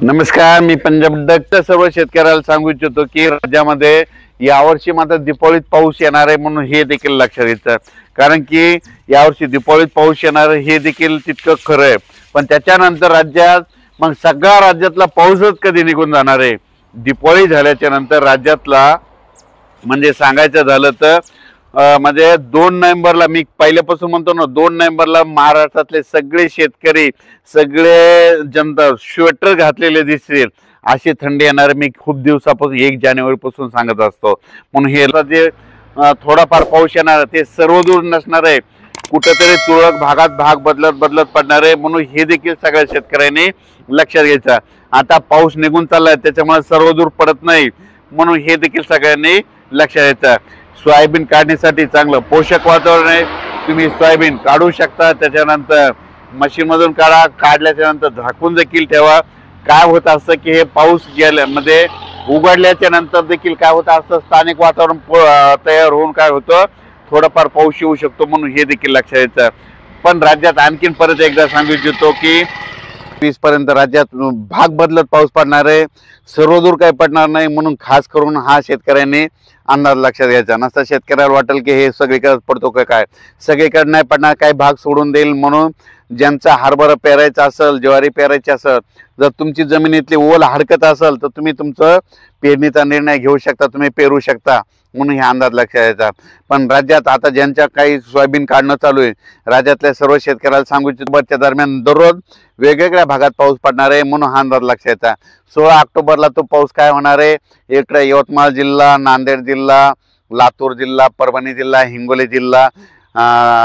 नमस्कार, मी पंजाब डॉक्टर सर्व शेतकऱ्याला सांगू इच्छितो की राज्यामध्ये यावर्षी मात्र दिपावलीत पाऊस येणार आहे म्हणून हे देखील लक्षात घ्यायचं। कारण की यावर्षी दिपावलीत पाऊस येणार हे देखील तितकं खरं आहे, पण त्याच्यानंतर राज्यात मग सगळ्या राज्यातला पाऊसच कधी निघून जाणार आहे। दिपावली झाल्याच्या नंतर राज्यातला म्हणजे सांगायचं झालं तर म्हणजे 2 नोव्हेंबरला मी पहिल्यापासून म्हणतो ना, 2 नोव्हेंबरला महाराष्ट्रातले सगळे शेतकरी सगळे जनता स्वेटर घातलेले दिसतील अशी थंडी येणार मी खूप दिवसापासून 1 जानेवारीपासून सांगत असतो। म्हणून हे जे थोडाफार पाऊस येणार ते सर्वदूर नसणार आहे, कुठेतरी तुरळक भागात भाग बदलत पडणार आहे। म्हणून हे देखील सगळ्या शेतकऱ्यांनी लक्षात घ्यायचं। आता पाऊस निघून चाललाय त्याच्यामुळे सर्वदूर पडत नाही, म्हणून हे देखील सगळ्यांनी लक्षात घ्यायचं। सोयाबीन काढण्यासाठी चांगलं पोषक वातावरण आहे, तुम्ही सोयाबीन काढू शकता। त्याच्यानंतर मशीन मधून काढा, काढल्याच्या नंतर झाकून देखील ठेवा। काय होत असतं की हे पाऊस गेल्यामध्ये उघडल्याच्या नंतर देखील काय होतं असतं, स्थानिक वातावरण तयार होऊन काय होतं थोडाफार पाऊस येऊ शकतो, म्हणून हे देखील लक्षात घ्यायचं। पण राज्यात आणखीन परत एकदा सांगू इच्छितो की 20 पर्यंत राज्यात भाग बदलत पाऊस पडणार आहे, सर्वदूर काही पडणार नाही। म्हणून खास करून हा शेतकऱ्यांनी अंदाज लक्षात घ्यायचा। नसता शेतकऱ्याला वाटेल की हे सगळीकडे पडतो का काय, सगळीकडे नाही पडणार, काही भाग सोडून देईल। म्हणून ज्यांचा हरभरा पेरायचा असेल, ज्वारी पेरायची असेल, जर तुमची जमिनीतली ओल हडकत असेल तर तुम्ही तुमचं पेरणीचा निर्णय घेऊ शकता, तुम्ही पेरू शकता, म्हणून हे अंदाज लक्षात घ्यायचा। पण राज्यात आता ज्यांच्या काही सोयाबीन काढणं चालू आहे, राज्यातल्या सर्व शेतकऱ्याला सांगू इच्छितो त्या दरम्यान दररोज वेगवेगळ्या भागात पाऊस पडणार आहे, म्हणून हा अंदाज लक्षात घ्यायचा। 16 ऑक्टोबरला तो पाऊस काय होणार आहे, इकडे यवतमाळ जिल्हा, नांदेड जिल्हा, लातूर जिल्हा, परभणी जिल्हा, हिंगोली जिल्हा,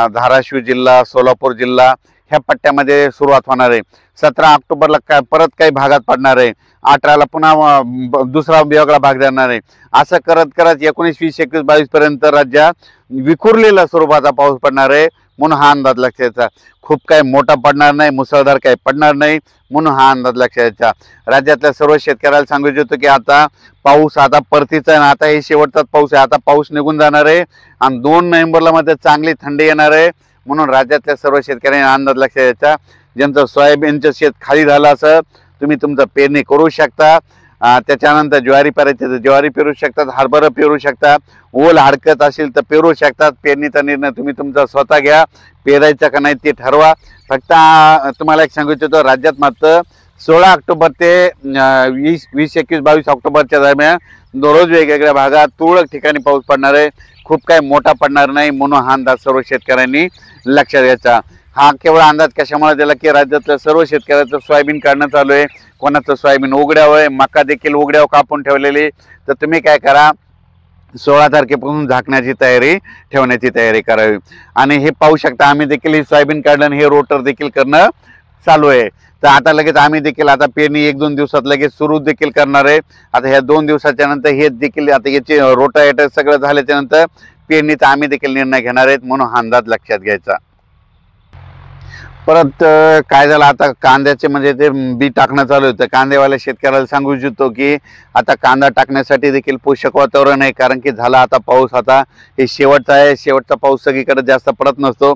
धाराशिव जिल्हा, सोलापूर जिल्हा ह्या पट्ट्यामध्ये सुरुवात होणार आहे। 17 ऑक्टोबरला काय परत काही भागात पडणार आहे, 18ला पुन्हा दुसरा वेगळा भाग देणार आहे। असं करत करत 19, 20, 21, 22 पर्यंत राज्यात विखुरलेला स्वरूपाचा पाऊस पडणार आहे, म्हणून हा अंदाज लक्षात घ्यायचा। खूप काही मोठा पडणार नाही, मुसळधार काही पडणार नाही, म्हणून हा अंदाज लक्षात घ्यायचा। राज्यातल्या सर्व शेतकऱ्याला सांगू इच्छितो की आता पाऊस आता परतीचा आहे, आता हे शेवटचाच पाऊस आहे, आता पाऊस निघून जाणार आहे आणि 2 नोव्हेंबरला मध्ये चांगली थंडी येणार आहे। म्हणून राज्यातल्या सर्व शेतकऱ्यांनी अंदाज लक्षात घ्यायचा। ज्यांचं सोयाबीनचं शेत खाली झालं असं तुम्ही तुमचं पेरणी करू शकता। त्याच्यानंतर ज्वारी पेरायची तर ज्वारी पेरू शकतात, हरभरा पेरू शकतात, ओल हडकत असेल तर पेरू शकतात। पेरणीचा निर्णय तुम्ही तुमचा स्वतः घ्या, पेरायचा का नाही ते ठरवा। फक्त तुम्हाला एक सांगू इच्छितो, राज्यात मात्र 16 ऑक्टोबर ते 20, 21, 22 ऑक्टोबरच्या दरम्यान दररोज वेगवेगळ्या भागात तुरळक ठिकाणी पाऊस पडणार आहे, खूप काही मोठा पडणार नाही, म्हणून हा अंदाज सर्व शेतकऱ्यांनी लक्षात घ्यायचा। हा केवळ अंदाज कशामुळे दिला की राज्यातल्या सर्व शेतकऱ्याचं सोयाबीन काढणं चालू आहे, कोणाचं सोयाबीन उघड्यावर आहे, मका देखील उघड्यावर कापून ठेवलेली। तर तुम्ही काय करा, 16 तारखेपासून झाकण्याची तयारी ठेवण्याची तयारी करावी। आणि हे पाहू शकता आम्ही देखील हे सोयाबीन काढलं, हे रोटर देखील करणं चालू आहे। तर आता लगेच आम्ही देखील आता पेरणी 1-2 दिवसात लगेच सुरू देखील करणार आहे। आता ह्या 2 दिवसाच्या नंतर हे देखील आता याचे रोटावेटर सगळं झाल्याच्या नंतर पेरणीचा आम्ही देखील निर्णय घेणार आहेत, म्हणून हा अंदाज लक्षात घ्यायचा। परत काय झालं, आता कांद्याचे म्हणजे ते बी टाकणं चालू होतं। कांदेवाल्या शेतकऱ्याला सांगू इच्छितो की आता कांदा टाकण्यासाठी देखील पोषक वातावरण आहे, कारण की झाला आता पाऊस, आता हे शेवटचा आहे, शेवटचा पाऊस सगळीकडे जास्त पडत नसतो।